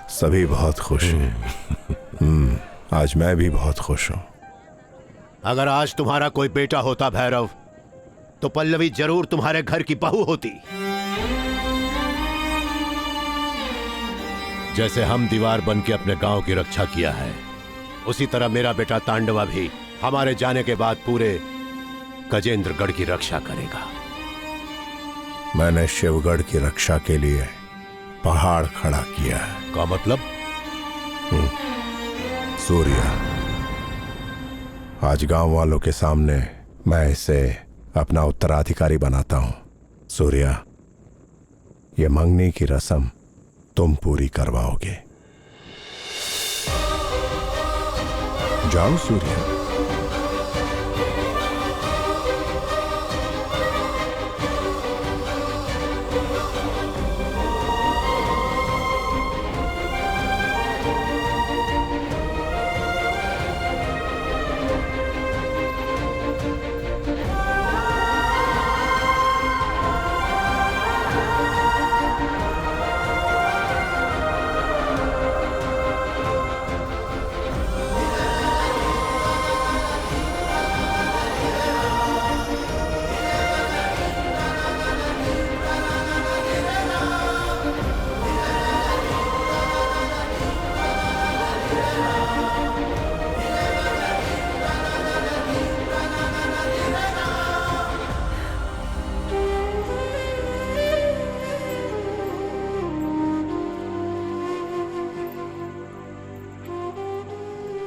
सभी बहुत खुश हैं। आज मैं भी बहुत खुश हूं। अगर आज तुम्हारा कोई बेटा होता भैरव, तो पल्लवी जरूर तुम्हारे घर की बहू होती। जैसे हम दीवार बन के अपने गांव की रक्षा किया है, उसी तरह मेरा बेटा तांडवा भी हमारे जाने के बाद पूरे गजेंद्रगढ़ की रक्षा करेगा। मैंने शिवगढ़ की रक्षा के लिए पहाड़ खड़ा किया है। का मतलब? सूर्य, आज गांव वालों के सामने मैं इसे अपना उत्तराधिकारी बनाता हूं। सूर्य, ये मंगनी की रस्म तुम पूरी करवाओगे। जाओ सूर्य।